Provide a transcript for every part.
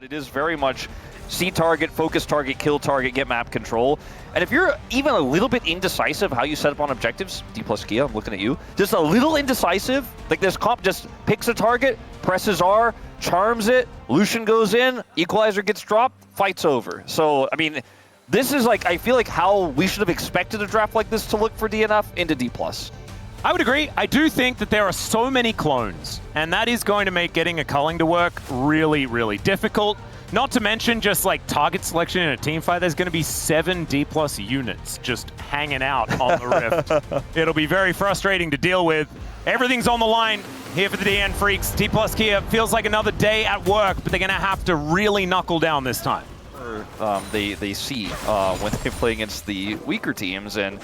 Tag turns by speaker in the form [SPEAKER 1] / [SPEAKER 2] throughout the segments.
[SPEAKER 1] But it is very much see target, focus target, kill target, get map control. And if you're even a little bit indecisive how you set up on objectives, D plus Kia, I'm looking at you, just a little indecisive, like this comp just picks a target, presses R, charms it, Lucian goes in, equalizer gets dropped, fight's over. So, I mean, this is like, I feel like how we should have expected a draft like this to look for DNF into D+.
[SPEAKER 2] I would agree. I do think that there are so many clones, and that is going to make getting a culling to work really, really difficult. Not to mention just like target selection in a team fight, there's going to be 7 D+ units just hanging out on the Rift. It'll be very frustrating to deal with. Everything's on the line here for the DN Freaks. D+ Kia feels like another day at work, but they're going to have to really knuckle down this time.
[SPEAKER 1] They see when they play against the weaker teams, and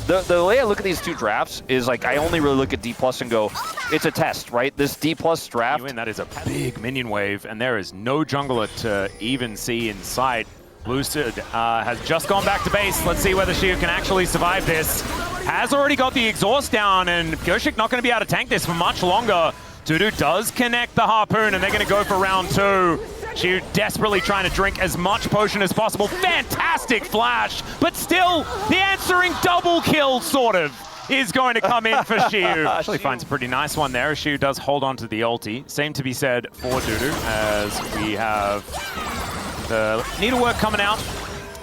[SPEAKER 1] the way I look at these two drafts is like I only really look at D+ and go, it's a test, right? This D+ draft.
[SPEAKER 2] That is a big minion wave, and there is no jungler to even see in sight. Lucid has just gone back to base. Let's see whether Shiu can actually survive this. Has already got the exhaust down, and Pyoshik not going to be able to tank this for much longer. Dudu does connect the harpoon, and they're going to go for round 2. Shiu desperately trying to drink as much potion as possible. Fantastic flash, but still the answering double kill sort of is going to come in for Shiu. Actually finds a pretty nice one there. Shiu does hold on to the ulti. Same to be said for Dudu, as we have the needlework coming out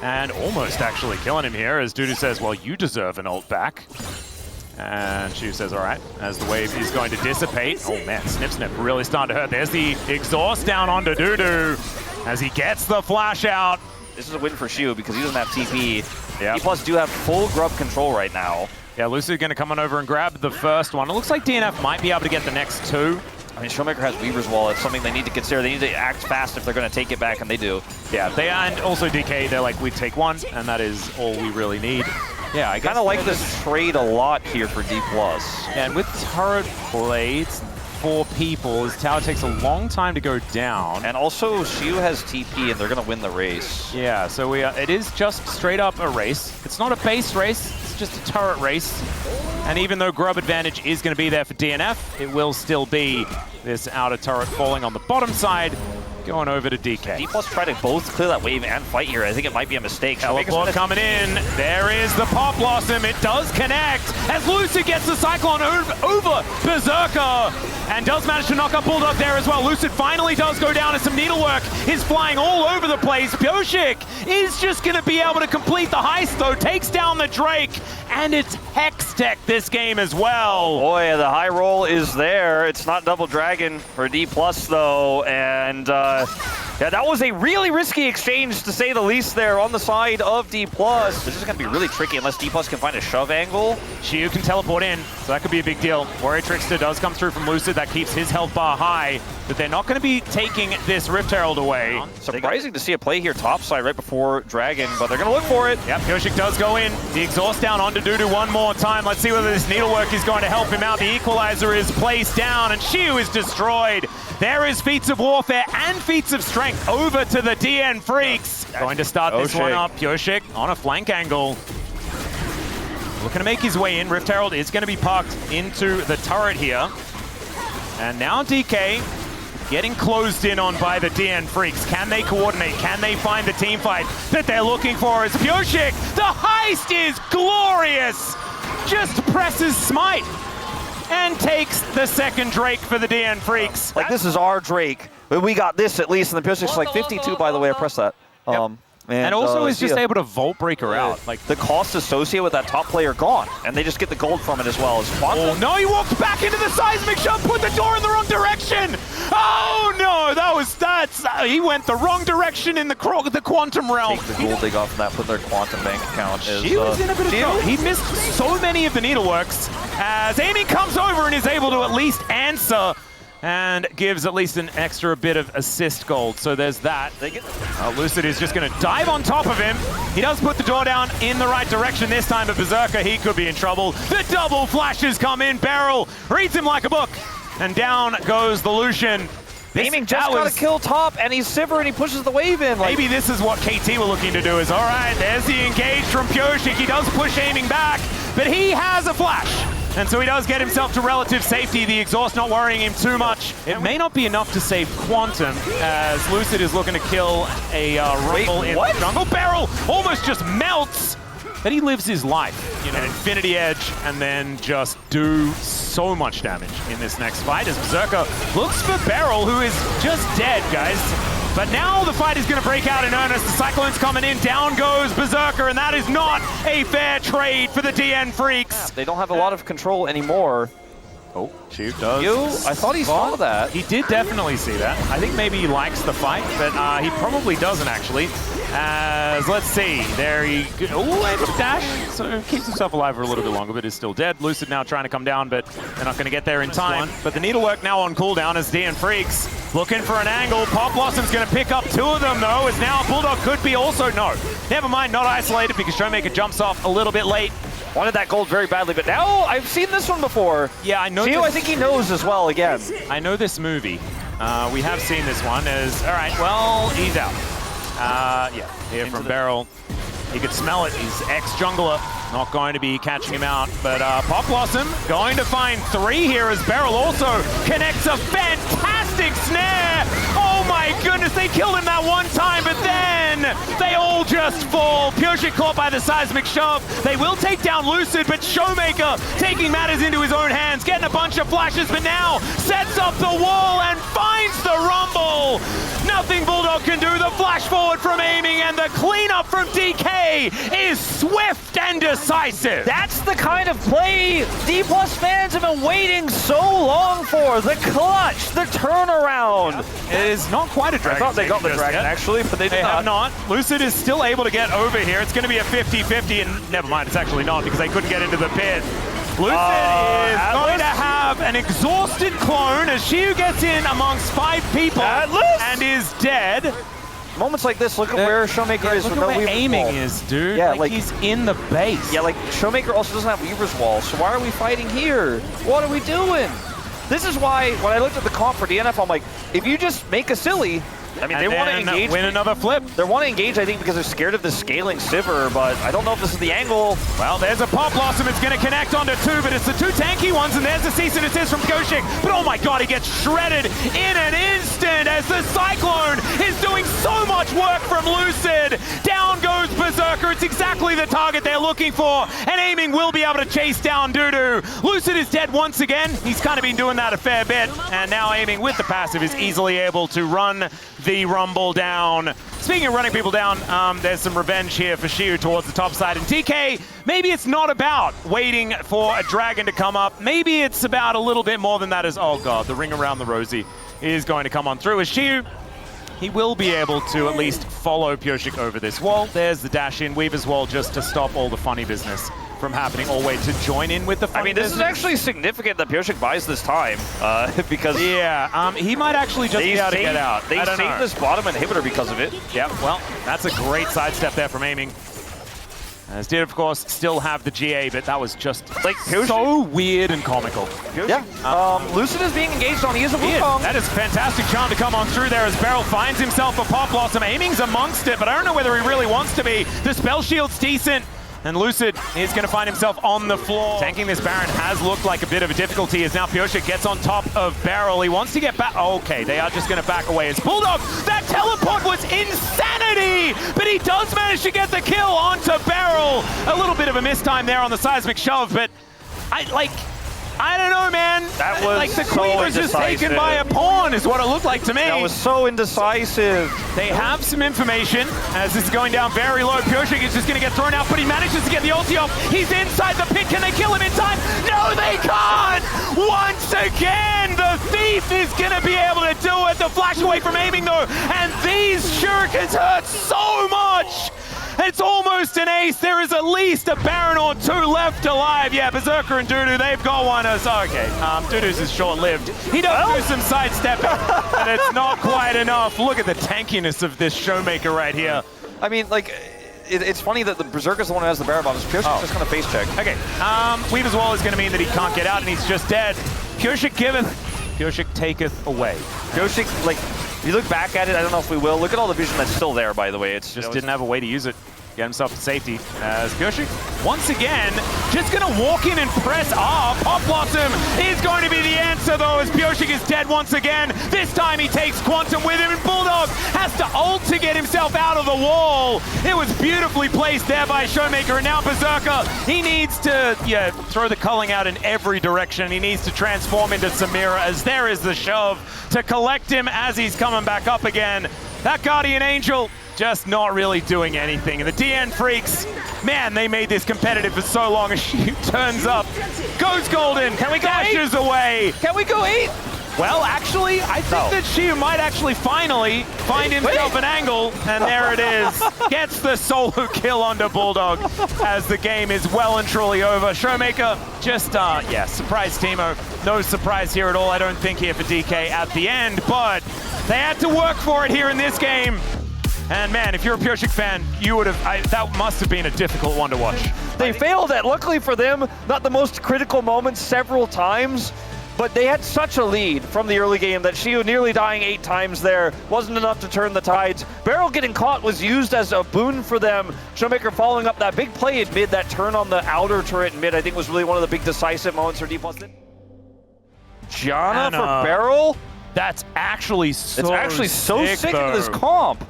[SPEAKER 2] and almost actually killing him here, as Dudu says, well, you deserve an ult back. And Shiu says, all right, as the wave is going to dissipate. Oh man, Snip really starting to hurt. There's the exhaust down onto Dudu as he gets the flash out.
[SPEAKER 1] This is a win for Shiu because he doesn't have TP.
[SPEAKER 2] Yep.
[SPEAKER 1] D+ do have full grub control right now.
[SPEAKER 2] Yeah, Lucid going to come on over and grab the first one. It looks like DNF might be able to get the next 2.
[SPEAKER 1] I mean, Showmaker has Weaver's Wall. It's something they need to consider. They need to act fast if they're going to take it back, and they do.
[SPEAKER 2] Yeah, they and also DK, they're like, we take 1, and that is all we really need.
[SPEAKER 1] Yeah, I kind of like this trade a lot here for D+.
[SPEAKER 2] And with turret blades, 4 people, his tower takes a long time to go down.
[SPEAKER 1] And also, Shiu has TP, and they're going to win the race.
[SPEAKER 2] Yeah, so it is just straight up a race. It's not a base race, it's just a turret race. And even though grub advantage is going to be there for DNF, it will still be this outer turret falling on the bottom side, going over to DK.
[SPEAKER 1] D+ try to both clear that wave and fight here. I think it might be a mistake.
[SPEAKER 2] Teleport coming in. There is the Pop Blossom. It does connect as Lucid gets the Cyclone over Berserker and does manage to knock up Bulldog there as well. Lucid finally does go down, and some needlework is flying all over the place. Pyoshik is just going to be able to complete the heist though, takes down the Drake, and it's Hex Tech this game as well.
[SPEAKER 1] Boy, the high roll is there. It's not Double Dragon for D+ though, and yeah, that was a really risky exchange to say the least there on the side of D+. This is going to be really tricky unless D+ can find a shove angle.
[SPEAKER 2] Shiu can teleport in, so that could be a big deal. Warrior Trickster does come through from Lucid. That keeps his health bar high, but they're not going to be taking this Rift Herald away.
[SPEAKER 1] Surprising to see a play here topside right before Dragon, but they're going to look for it.
[SPEAKER 2] Yep, Pyoshik does go in. The exhaust down onto Dudu one more time. Let's see whether this needlework is going to help him out. The equalizer is placed down, and Shiu is destroyed. There is feats of warfare and feats of strength over to the DN Freaks. Going to start this one up. Pyoshik on a flank angle. Looking to make his way in. Rift Herald is going to be parked into the turret here. And now DK getting closed in on by the DN Freaks. Can they coordinate? Can they find the team fight that they're looking for? As Pyoshik, the heist is glorious! Just presses Smite and takes the second Drake for the DN Freaks.
[SPEAKER 1] Like, this is our Drake. We got this at least, and the Pyoshik's like 52, by the way, I pressed that.
[SPEAKER 2] Yep. And also is just able to Vault Breaker out.
[SPEAKER 1] Like, the cost associated with that top player gone, and they just get the gold from it as well. As
[SPEAKER 2] oh no, he walks back into the seismic shove, put the door in the wrong direction! Oh no, he went the wrong direction in the quantum realm.
[SPEAKER 1] Take the gold they got from that, put their quantum bank account.
[SPEAKER 2] He was in a bit of trouble. He missed so many of the needleworks as Amy comes over and is able to at least answer and gives at least an extra bit of assist gold. So there's that. Lucid is just going to dive on top of him. He does put the door down in the right direction this time, but Berserker, he could be in trouble. The double flashes come in. Beryl reads him like a book, and down goes the Lucian.
[SPEAKER 1] Aiming just got to kill top, and he's Sivir, and he pushes the wave in.
[SPEAKER 2] Maybe this is what KT were looking to do, is all right, there's the engage from Pyoshik. He does push Aiming back, but he has a flash. And so he does get himself to relative safety, the exhaust not worrying him too much. It may not be enough to save Quantum, as Lucid is looking to kill a Rumble in the jungle. Beryl almost just melts, but he lives his life. You know, Infinity Edge, and then just do so much damage in this next fight as Berserker looks for Beryl, who is just dead, guys. But now the fight is going to break out in earnest. The Cyclone's coming in, down goes Berserker, and that is not a fair trade for the DN Freaks.
[SPEAKER 1] Yeah, they don't have a lot of control anymore.
[SPEAKER 2] Oh, Shoot does.
[SPEAKER 1] I thought he saw that.
[SPEAKER 2] He did definitely see that. I think maybe he likes the fight, but he probably doesn't actually. As, let's see, there he goes. Oh, able to dash, so keeps himself alive for a little bit longer, but is still dead. Lucid now trying to come down, but they're not going to get there in time. But the needlework now on cooldown as DN Freaks looking for an angle. Pop Blossom's going to pick up two of them, though, as now Bulldog could be also, no. Never mind, not isolated, because Showmaker jumps off a little bit late.
[SPEAKER 1] Wanted that gold very badly, but now I've seen this one before.
[SPEAKER 2] Yeah, I know.
[SPEAKER 1] Gio, I think he knows as well again.
[SPEAKER 2] I know this movie. We have seen this one as, all right, well, he's out. Yeah, here from Beryl. He could smell it. He's ex-jungler. Not going to be catching him out. But Pop Blossom going to find three here as Beryl also connects a fantastic snare. Oh my goodness, they killed him that one time, but then they all just fall. Pureshit caught by the seismic shove. They will take down Lucid, but Showmaker taking matters into his own hands, getting a bunch of flashes, but now sets up the wall and finds the Rumble. Nothing Bulldog can do. The flash forward from aiming and the cleanup from DK is swift and decisive.
[SPEAKER 1] That's the kind of play D+ fans have been waiting so long for. The clutch, the turnaround.
[SPEAKER 2] It is not quite a dragon.
[SPEAKER 1] I thought they got the dragon actually, but they did
[SPEAKER 2] have not. Lucid is still able to get over here. It's going to be a 50-50, and never mind, it's actually not because they couldn't get into the pit. Lucid is going to have an exhausted clone as Shiu gets in amongst 5 people and is dead.
[SPEAKER 1] Moments like this, look at where Showmaker is.
[SPEAKER 2] Look at where aiming is, dude.
[SPEAKER 1] Yeah,
[SPEAKER 2] like he's in the base.
[SPEAKER 1] Yeah, like Showmaker also doesn't have Weaver's Wall, so why are we fighting here? What are we doing? This is why, when I looked at the comp for DNF, I'm like, if you just make a silly, I mean, they want to engage.
[SPEAKER 2] Win another flip.
[SPEAKER 1] They want to engage, I think, because they're scared of the scaling Sivir, but I don't know if this is the angle.
[SPEAKER 2] Well, there's a Pop Blossom. It's going to connect onto 2, but it's the 2 tanky ones, and there's the cease and desist from Goshik. But oh my god, he gets shredded in an instant as the Cyclone is doing so much work from Lucid. Down goes Berserker. It's exactly the target they're looking for, and aiming will be able to chase down Dudu. Lucid is dead once again. He's kind of been doing that a fair bit, and now aiming with the passive is easily able to run the Rumble down. Speaking of running people down, there's some revenge here for Shiu towards the top side. And TK, maybe it's not about waiting for a dragon to come up. Maybe it's about a little bit more than that as, oh god, the ring around the Rosie is going to come on through. As Shiu, he will be able to at least follow Pureshit over this wall. There's the dash in, Weaver's Wall just to stop all the funny business from happening, all the way to join in with the funny business.
[SPEAKER 1] This is actually significant that Pureshit buys this time, because...
[SPEAKER 2] Yeah, he might actually just be able to get out.
[SPEAKER 1] They saved this bottom inhibitor because of it.
[SPEAKER 2] Yeah, well, that's a great sidestep there from aiming. As did, of course, still have the GA, but that was just like so weird and comical.
[SPEAKER 1] Yeah, Lucid is being engaged on. He is a Wukong.
[SPEAKER 2] That is a fantastic charm to come on through there as Beryl finds himself a Pop Blossom. Aiming's amongst it, but I don't know whether he really wants to be. The spell shield's decent. And Lucid is going to find himself on the floor. Tanking this Baron has looked like a bit of a difficulty as now Pureshit gets on top of Beryl. He wants to get back. Okay, they are just going to back away. As Bulldog, that teleport was insanity! But he does manage to get the kill onto Beryl. A little bit of a mistime there on the seismic shove, but I don't know, man.
[SPEAKER 1] That was
[SPEAKER 2] like the queen was just taken by a pawn is what it looked like to me.
[SPEAKER 1] That was so indecisive.
[SPEAKER 2] They have some information as this is going down very low. Pureshit is just going to get thrown out, but he manages to get the ulti off. He's inside the pit. Can they kill him in time? No, they can't! Once again, the Thief is going to be able to do it. The flash away from aiming, though, and these shurikens hurt so much! It's almost an ace. There is at least a Baron or 2 left alive. Yeah, Berserker and Dudu, they've got one. Okay, Dudu's is short-lived. He does do some sidestepping, but it's not quite enough. Look at the tankiness of this Showmaker right here.
[SPEAKER 1] I mean, like, it's funny that the Berserker's the one who has the Baron bombs. Pureshit's just going to face check.
[SPEAKER 2] Okay, Weaver's Wall is going to mean that he can't get out, and he's just dead. Pureshit giveth, Pureshit taketh away.
[SPEAKER 1] Pureshit, like, if you look back at it, I don't know if we will. Look at all the vision that's still there, by the way. It's
[SPEAKER 2] just didn't have a way to use it. get himself to safety as Pyoshik, once again, just going to walk in and press R. Pop Blossom is going to be the answer, though, as Pyoshik is dead once again. This time he takes Quantum with him, and Bulldog has to ult to get himself out of the wall. It was beautifully placed there by Showmaker, and now Berserker, he needs to throw the culling out in every direction. He needs to transform into Samira, as there is the shove to collect him as he's coming back up again. That Guardian Angel just not really doing anything. And the DN Freaks, man, they made this competitive for so long. As she turns up, goes golden,
[SPEAKER 1] can we go
[SPEAKER 2] dashes away.
[SPEAKER 1] Can we go 8?
[SPEAKER 2] Well, actually, I think that Shiu might actually finally find himself an angle, and there it is. Gets the solo kill onto Bulldog as the game is well and truly over. Showmaker just, surprise Teemo. No surprise here at all, I don't think, here for DK at the end, but they had to work for it here in this game. And man, if you're a Pyoshik fan, you would have, that must have been a difficult one to watch.
[SPEAKER 1] They failed at, luckily for them, not the most critical moments several times, but they had such a lead from the early game that Shiu nearly dying 8 times there wasn't enough to turn the tides. Barrel getting caught was used as a boon for them. Showmaker following up that big play in mid, that turn on the outer turret in mid, I think was really one of the big decisive moments for D+. Janna for Barrel?
[SPEAKER 2] That's actually so
[SPEAKER 1] It's actually so sick
[SPEAKER 2] though.
[SPEAKER 1] in this comp.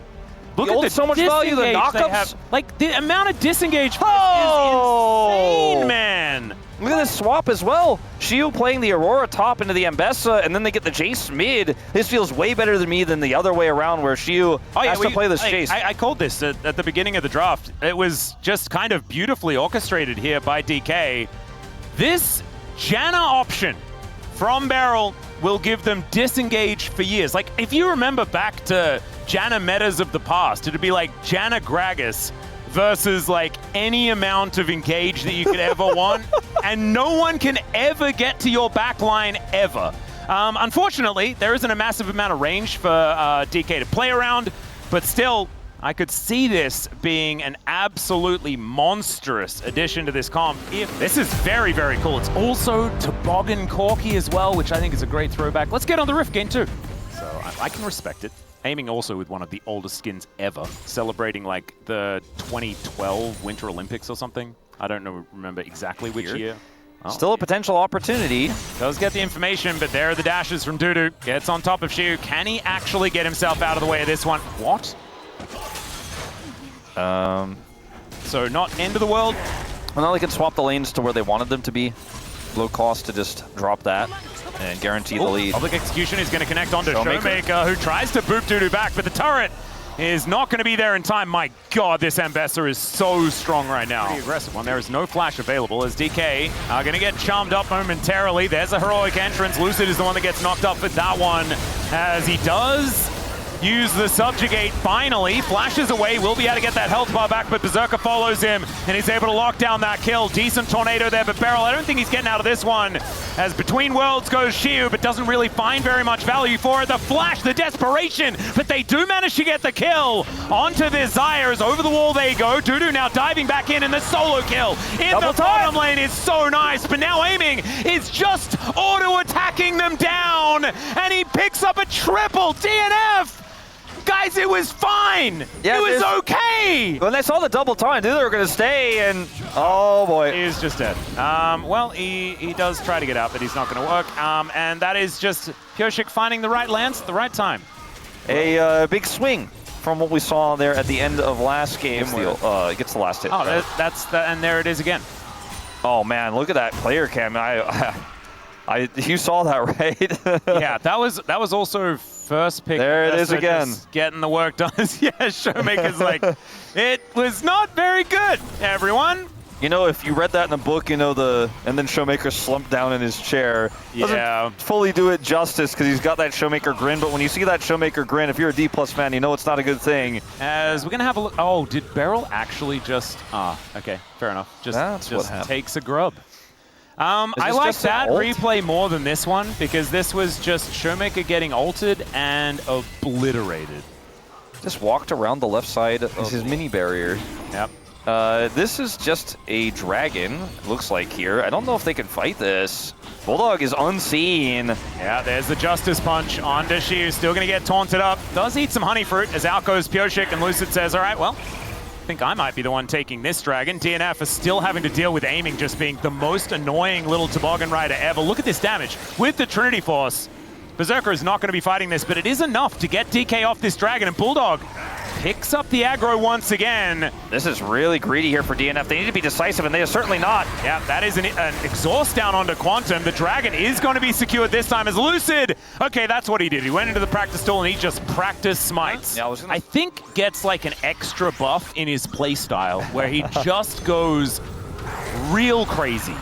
[SPEAKER 2] Look at
[SPEAKER 1] so much value, the knockups.
[SPEAKER 2] Like, the amount of disengage is insane, man.
[SPEAKER 1] Look at this swap as well. Shiu playing the Aurora top into the Ambessa, and then they get the Jace mid. This feels way better to me than the other way around, where Shiu has to play this Jace.
[SPEAKER 2] I called this at the beginning of the draft. It was just kind of beautifully orchestrated here by DK. This Janna option from Barrel will give them disengage for years. Like, if you remember back to Janna metas of the past, it'd be like Janna Gragas versus like any amount of engage that you could ever want, and no one can ever get to your backline ever. Unfortunately, there isn't a massive amount of range for DK to play around, but still, I could see this being an absolutely monstrous addition to this comp. This is very, very cool. It's also Toboggan Corki as well, which I think is a great throwback. Let's get on the Rift game too. So I can respect it. Aiming also with one of the oldest skins ever, celebrating like the 2012 Winter Olympics or something. I don't remember exactly which year. Oh,
[SPEAKER 1] still a potential opportunity.
[SPEAKER 2] Does get the information, but there are the dashes from Dudu. Gets on top of Shiu. Can he actually get himself out of the way of this one? What? So not end of the world.
[SPEAKER 1] Well, now they can swap the lanes to where they wanted them to be. Low cost to just drop that and guarantee the lead.
[SPEAKER 2] Public Execution is going to connect onto Showmaker, who tries to boop Dudu back, but the turret is not going to be there in time. My God, this Ambessa is so strong right now. Pretty aggressive one. There is no flash available as DK are going to get charmed up momentarily. There's a heroic entrance. Lucid is the one that gets knocked up with that one, as he does use the subjugate finally, flashes away, will be able to get that health bar back, but Berserker follows him, and he's able to lock down that kill. Decent tornado there, but Barrel, I don't think he's getting out of this one, as Between Worlds goes Shiu, but doesn't really find very much value for it. The flash, the desperation, but they do manage to get the kill onto their Zyres. Over the wall they go. Dudu now diving back in, and the solo kill in the bottom lane is so nice, but now aiming is just auto-attacking them down, and he picks up a triple DNF! Guys, it was fine. Yeah, it was okay.
[SPEAKER 1] When they saw the double time, they were going to stay, and oh boy.
[SPEAKER 2] He's just dead. Well, he does try to get out, but he's not going to work. And that is just Pyoshik finding the right lands at the right time.
[SPEAKER 1] A big swing from what we saw there at the end of last game. Gets the last hit.
[SPEAKER 2] Oh, right? And there it is again.
[SPEAKER 1] Oh man, look at that player cam. You saw that, right?
[SPEAKER 2] Yeah, that was also first pick.
[SPEAKER 1] There it is again.
[SPEAKER 2] Getting the work done. Yeah, Showmaker's like, it was not very good, everyone.
[SPEAKER 1] You know, if you read that in the book, and then Showmaker slumped down in his chair. Doesn't fully do it justice because he's got that Showmaker grin, but when you see that Showmaker grin, if you're a D+ fan, you know it's not a good thing.
[SPEAKER 2] As we're going to have a look. Oh, did Barrel actually just... okay, fair enough. Just takes a grub. I like that replay more than this one, because this was just Showmaker getting ulted and obliterated.
[SPEAKER 1] Just walked around the left side of his mini barrier.
[SPEAKER 2] Yep.
[SPEAKER 1] This is just a dragon, looks like here. I don't know if they can fight this. Bulldog is unseen.
[SPEAKER 2] Yeah, there's the Justice Punch onto Shiu. Still going to get taunted up. Does eat some honey fruit as out goes Pyoshik, and Lucid says, all right, well, think I might be the one taking this dragon. DNF is still having to deal with aiming just being the most annoying little toboggan rider ever. Look at this damage. With the Trinity Force, Berserker is not going to be fighting this, but it is enough to get DK off this dragon, and Bulldog picks up the aggro once again.
[SPEAKER 1] This is really greedy here for DNF. They need to be decisive, and they are certainly not.
[SPEAKER 2] Yeah, that is an exhaust down onto Quantum. The dragon is going to be secured this time as Lucid. Okay, that's what he did. He went into the practice stall and he just practiced smites.
[SPEAKER 1] Yeah,
[SPEAKER 2] I think gets like an extra buff in his playstyle where he just goes real crazy.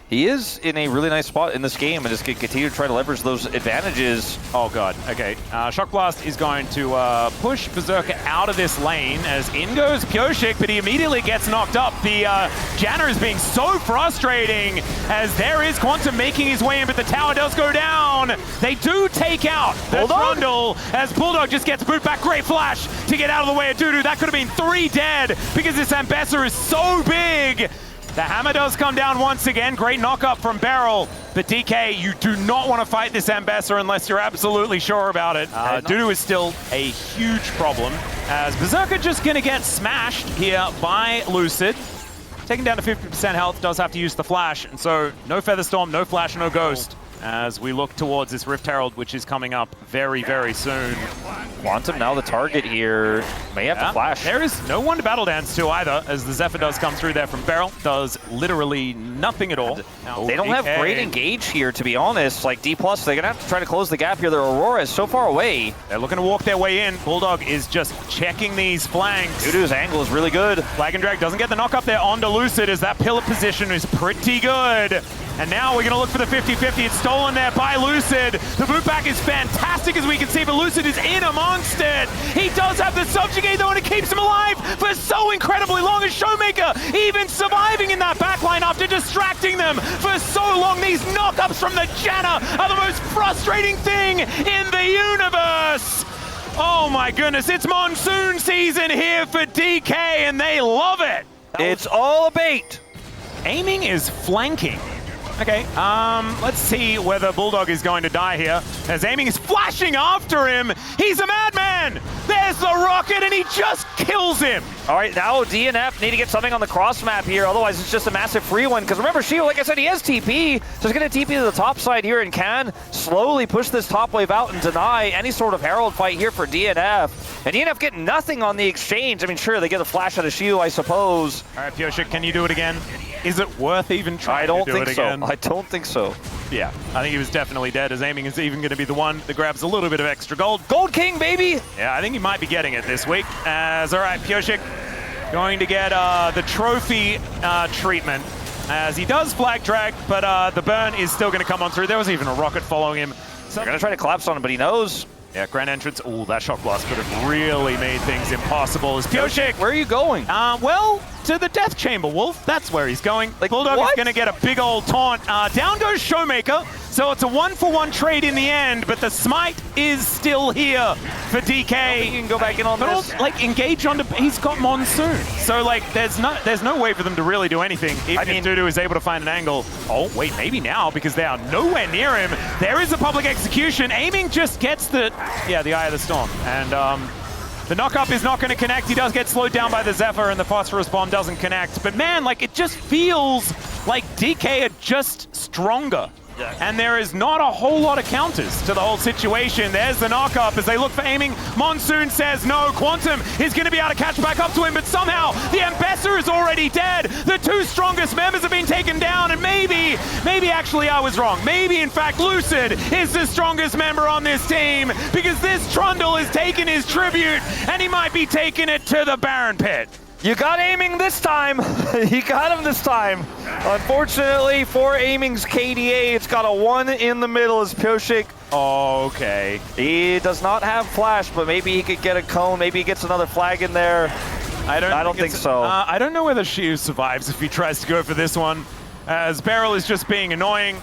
[SPEAKER 1] He is in a really nice spot in this game and just can continue to try to leverage those advantages.
[SPEAKER 2] Oh god, okay. Shock Blast is going to push Berserker out of this lane as in goes Pyoshik, but he immediately gets knocked up. The Janna is being so frustrating as there is Quantum making his way in, but the tower does go down. They do take out the Trundle as Bulldog just gets boot back. Great flash to get out of the way of Dudu. That could have been 3 dead because this Ambassador is so big. The hammer does come down once again. Great knock-up from Beryl. But DK, you do not want to fight this Ambassador unless you're absolutely sure about it. Dudu is still a huge problem, as Berserker just going to get smashed here by Lucid. Taken down to 50% health, does have to use the flash. And so no Feather Storm, no flash, no ghost, as we look towards this Rift Herald, which is coming up very, very soon.
[SPEAKER 1] Quantum now the target here. May have to flash.
[SPEAKER 2] There is no one to battle dance to either, as the Zephyr does come through there from Beryl. Does literally nothing at all.
[SPEAKER 1] They don't have great engage here, to be honest. Like D+, they're going to have to try to close the gap here. Their Aurora is so far away.
[SPEAKER 2] They're looking to walk their way in. Bulldog is just checking these flanks.
[SPEAKER 1] Dudu's angle is really good.
[SPEAKER 2] Flag and Drag doesn't get the knock up there onto Lucid, as that pillar position is pretty good. And now we're going to look for the 50-50. It's stolen there by Lucid. The boot back is fantastic, as we can see, but Lucid is in amongst it. He does have the subjugate, though, and it keeps him alive for so incredibly long. As Showmaker even surviving in that backline after distracting them for so long. These knockups from the Janna are the most frustrating thing in the universe. Oh my goodness, it's monsoon season here for DK, and they love it.
[SPEAKER 1] It's all a bait.
[SPEAKER 2] Aiming is flanking. Okay, let's see whether Bulldog is going to die here, as aiming is flashing after him. He's a madman! There's the rocket, and he just kills him!
[SPEAKER 1] All right, now DNF need to get something on the cross map here, otherwise it's just a massive free one, because remember, Shio, like I said, he has TP, so he's going to TP to the top side here and can slowly push this top wave out and deny any sort of Herald fight here for DNF. And DNF get nothing on the exchange. I mean, sure, they get a flash out of Shio, I suppose.
[SPEAKER 2] All right, Pyoshik, can you do it again? Is it worth even trying to do it again?
[SPEAKER 1] I don't think so.
[SPEAKER 2] Yeah, I think he was definitely dead, as aiming is even going to be the one that grabs a little bit of extra gold.
[SPEAKER 1] Gold King, baby!
[SPEAKER 2] Yeah, I think he might be getting it this week. As, all right, Pyoshik going to get the trophy treatment, as he does flag drag, but the burn is still going to come on through. There was even a rocket following him.
[SPEAKER 1] They're going to try to collapse on him, but he knows.
[SPEAKER 2] Yeah, Grand Entrance. Ooh, that Shock Blast could have really made things impossible. As Pyoshik,
[SPEAKER 1] where are you going?
[SPEAKER 2] Well, to the Death Chamber, Wolf. That's where he's going. Like, Bulldog is going to get a big old taunt. Down goes Showmaker. So it's a 1-for-1 trade in the end, but the smite is still here for DK.
[SPEAKER 1] You can go back in on
[SPEAKER 2] but
[SPEAKER 1] this.
[SPEAKER 2] Also, like, engage on he's got Monsoon. So, like, there's no way for them to really do anything, even if Dudu is able to find an angle. Oh, wait, maybe now, because they are nowhere near him. There is a public execution. Aiming just gets the Eye of the Storm. And the knock-up is not going to connect. He does get slowed down by the Zephyr, and the Phosphorus Bomb doesn't connect. But man, like, it just feels like DK are just stronger. And there is not a whole lot of counters to the whole situation. There's the knock-up as they look for aiming. Monsoon says no. Quantum is going to be able to catch back up to him, but somehow the Ambassador is already dead. The 2 strongest members have been taken down, and maybe actually I was wrong. Maybe, in fact, Lucid is the strongest member on this team, because this Trundle has taken his tribute, and he might be taking it to the Baron Pit.
[SPEAKER 1] You got aiming this time. You got him this time. Unfortunately for aiming's KDA, it's got a 1 in the middle as Pyoshik.
[SPEAKER 2] Okay.
[SPEAKER 1] He does not have flash, but maybe he could get a cone. Maybe he gets another flag in there. I don't think so.
[SPEAKER 2] I don't know whether Shiu survives if he tries to go for this one, as Beryl is just being annoying.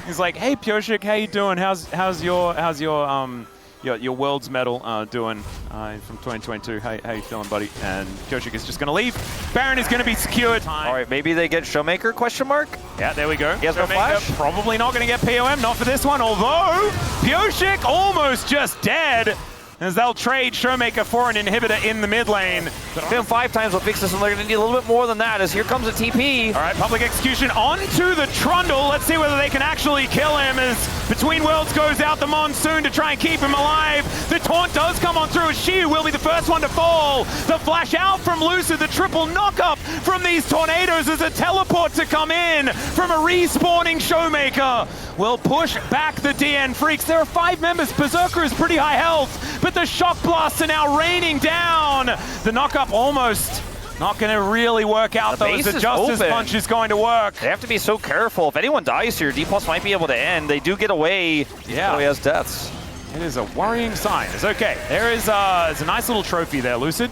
[SPEAKER 2] He's like, "Hey Pyoshik, how you doing? How's your world's medal doing from 2022? How you feeling, buddy?" And Pyoshik is just going to leave. Baron is going to be secured.
[SPEAKER 1] All right, maybe they get Showmaker, question mark?
[SPEAKER 2] Yeah, there we go.
[SPEAKER 1] He has no flash?
[SPEAKER 2] Probably not going to get POM, not for this one, although Pyoshik almost just dead. as they'll trade Showmaker for an inhibitor in the mid lane.
[SPEAKER 1] Him 5 times will fix this, and they're going to need a little bit more than that, as here comes a TP.
[SPEAKER 2] All right, public execution onto the Trundle. Let's see whether they can actually kill him, as Between Worlds goes out the Monsoon to try and keep him alive. The taunt does come on through, as Shiu will be the first one to fall. The flash out from Lucid, the triple knock-up from these tornadoes as a teleport to come in from a respawning Showmaker will push back the DN Freaks. There are 5 members. Berserker is pretty high health, but the shock blasts are now raining down. The knock-up almost not going to really work out, though, as the Justice Punch is going to work.
[SPEAKER 1] They have to be so careful. If anyone dies here, D+ might be able to end. They do get away.
[SPEAKER 2] Yeah.
[SPEAKER 1] He has deaths.
[SPEAKER 2] It is a worrying sign. It's okay. There is it's a nice little trophy there, Lucid.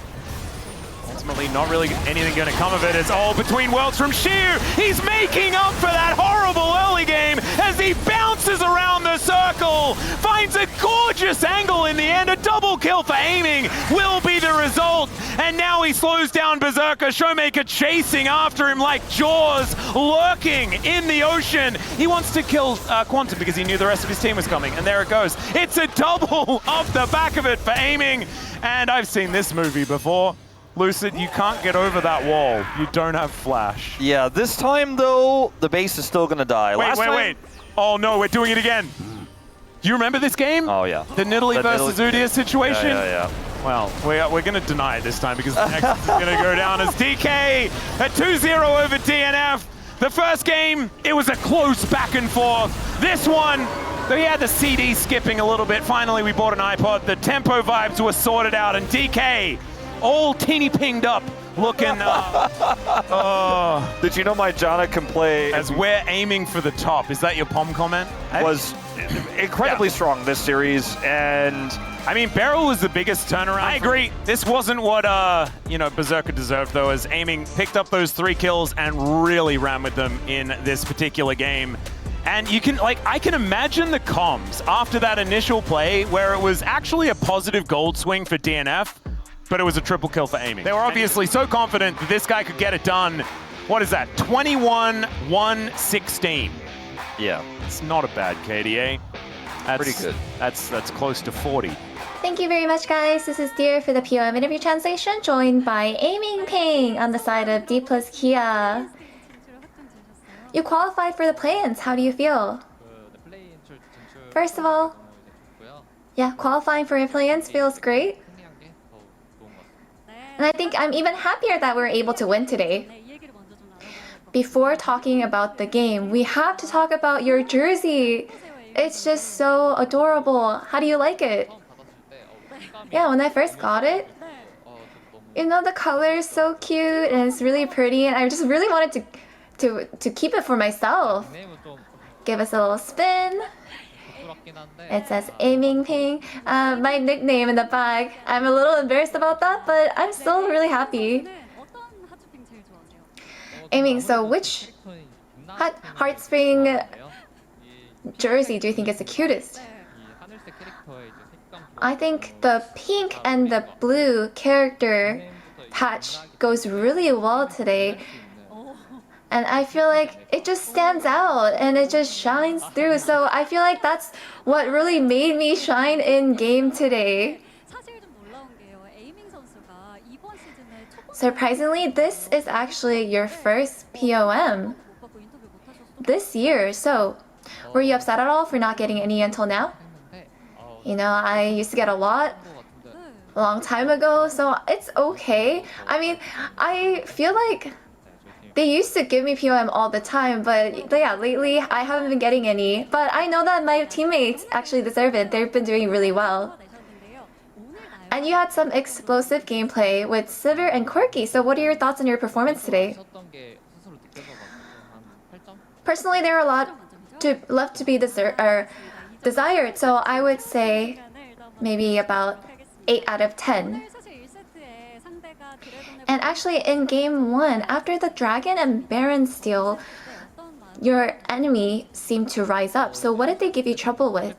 [SPEAKER 2] Ultimately, not really anything going to come of it. It's all Between Worlds from Shiu. He's making up for that horrible early game as he bounces around the circle, finds a gorgeous angle in the end. A double kill for aiming will be the result. And now he slows down Berserker. Showmaker chasing after him like Jaws, lurking in the ocean. He wants to kill Quantum because he knew the rest of his team was coming. And there it goes. It's a double off the back of it for aiming. And I've seen this movie before. Lucid, you can't get over that wall. You don't have flash.
[SPEAKER 1] Yeah, this time, though, the base is still going to die.
[SPEAKER 2] Wait. Oh, no, we're doing it again. Do you remember this game?
[SPEAKER 1] Oh, yeah.
[SPEAKER 2] The Nidalee versus Udyr situation?
[SPEAKER 1] Yeah.
[SPEAKER 2] Well, we're going to deny it this time because the next is going to go down as DK at 2-0 over DNF. The first game, it was a close back and forth. This one, we had the CD skipping a little bit. Finally, we bought an iPod. The tempo vibes were sorted out, and DK, all teeny pinged up, looking.
[SPEAKER 1] Did you know my Janna can play?
[SPEAKER 2] As we're aiming for the top. Is that your POM comment?
[SPEAKER 1] Was incredibly strong this series, and
[SPEAKER 2] I mean, Beryl was the biggest turnaround. I agree. This wasn't what Berserker deserved, though, as aiming picked up those 3 kills and really ran with them in this particular game. And you can, I can imagine the comms after that initial play where it was actually a positive gold swing for DNF. But it was a triple kill for aiming. They were obviously so confident that this guy could get it done. What is that? 21-1-16.
[SPEAKER 1] Yeah.
[SPEAKER 2] It's not a bad KDA. That's
[SPEAKER 1] pretty good.
[SPEAKER 2] That's close to 40.
[SPEAKER 3] Thank you very much, guys. This is Dear for the POM interview translation, joined by Aiming Ping on the side of D+ Kia. You qualified for the play-ins. How do you feel? First of all, yeah, qualifying for the play-ins feels great. And I think I'm even happier that we're able to win today. Before talking about the game, we have to talk about your jersey. It's just so adorable. How do you like it? Yeah, when I first got it, the color is so cute and it's really pretty, and I just really wanted to keep it for myself. Give us a little spin. It says Aiming Ping, my nickname in the bag. I'm a little embarrassed about that, but I'm still really happy. Aiming, so which Heartspring jersey do you think is the cutest? I think the pink and the blue character patch goes really well today. And I feel like it just stands out and it just shines through. So I feel like that's what really made me shine in game today. Surprisingly, this is actually your first POM this year. So were you upset at all for not getting any until now? I used to get a lot a long time ago, so it's okay. I mean, I feel like they used to give me POM all the time, but yeah, lately I haven't been getting any. But I know that my teammates actually deserve it. They've been doing really well. And you had some explosive gameplay with Sivir and Corki. So what are your thoughts on your performance today? Personally, there are a lot left to be desired. So I would say maybe about 8 out of 10. And actually, in game 1, after the Dragon and Baron steal, your enemy seemed to rise up. So what did they give you trouble with?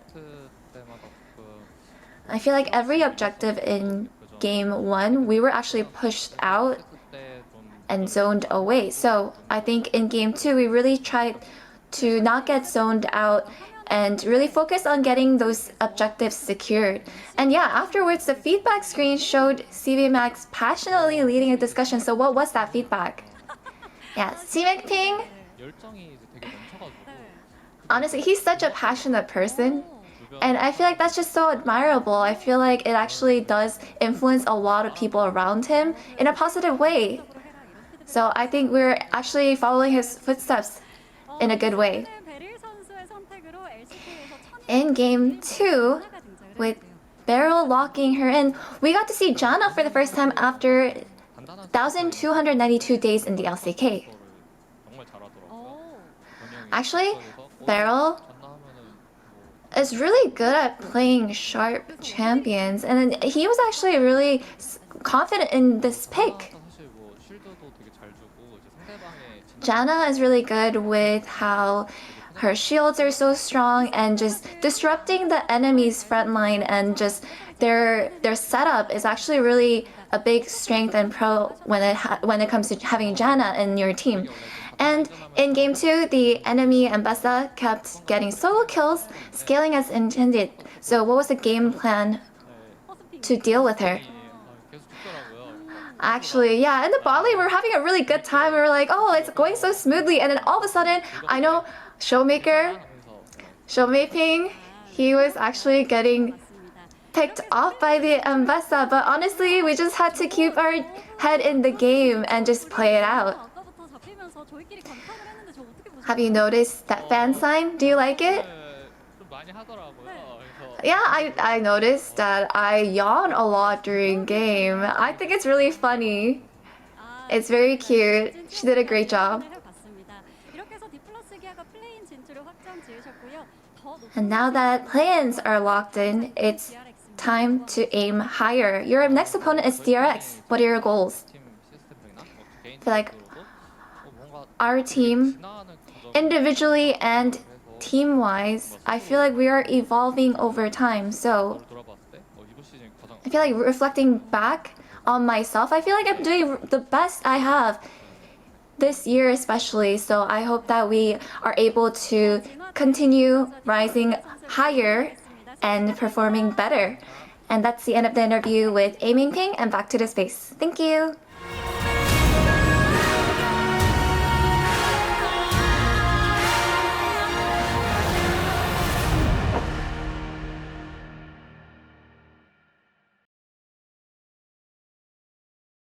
[SPEAKER 3] I feel like every objective in game 1, we were actually pushed out and zoned away. So I think in game 2, we really tried to not get zoned out and really focus on getting those objectives secured. And yeah, afterwards, the feedback screen showed CV Max passionately leading a discussion. So what was that feedback? Yeah, CV Ping, honestly, he's such a passionate person. And I feel like that's just so admirable. I feel like it actually does influence a lot of people around him in a positive way. So I think we're actually following his footsteps in a good way. In game 2, with Beryl locking her in, we got to see Janna for the first time after 1,292 days in the LCK. Actually, Beryl is really good at playing sharp champions, and he was actually really confident in this pick. Janna is really good with how her shields are so strong and just disrupting the enemy's front line, and just their setup is actually really a big strength and pro when it comes to having Janna in your team. And in game 2, the enemy Mbessa kept getting solo kills, scaling as intended. So what was the game plan to deal with her? Actually, yeah, in the bot lane, we're having a really good time. We were like, oh, it's going so smoothly. And then all of a sudden, I know Showmaker, Showmaping, he was actually getting picked off by the Mbessa. But honestly, we just had to keep our head in the game and just play it out. Have you noticed that fan sign? Do you like it? Yeah, I noticed that I yawn a lot during game. I think it's really funny. It's very cute. She did a great job. And now that play-ins are locked in, it's time to aim higher. Your next opponent is DRX. What are your goals? I feel like our team, individually and team-wise, I feel like we are evolving over time. So I feel like reflecting back on myself, I feel like I'm doing the best I have this year especially. So I hope that we are able to continue rising higher and performing better. And that's the end of the interview with Aiming Ping, and back to the space. Thank you.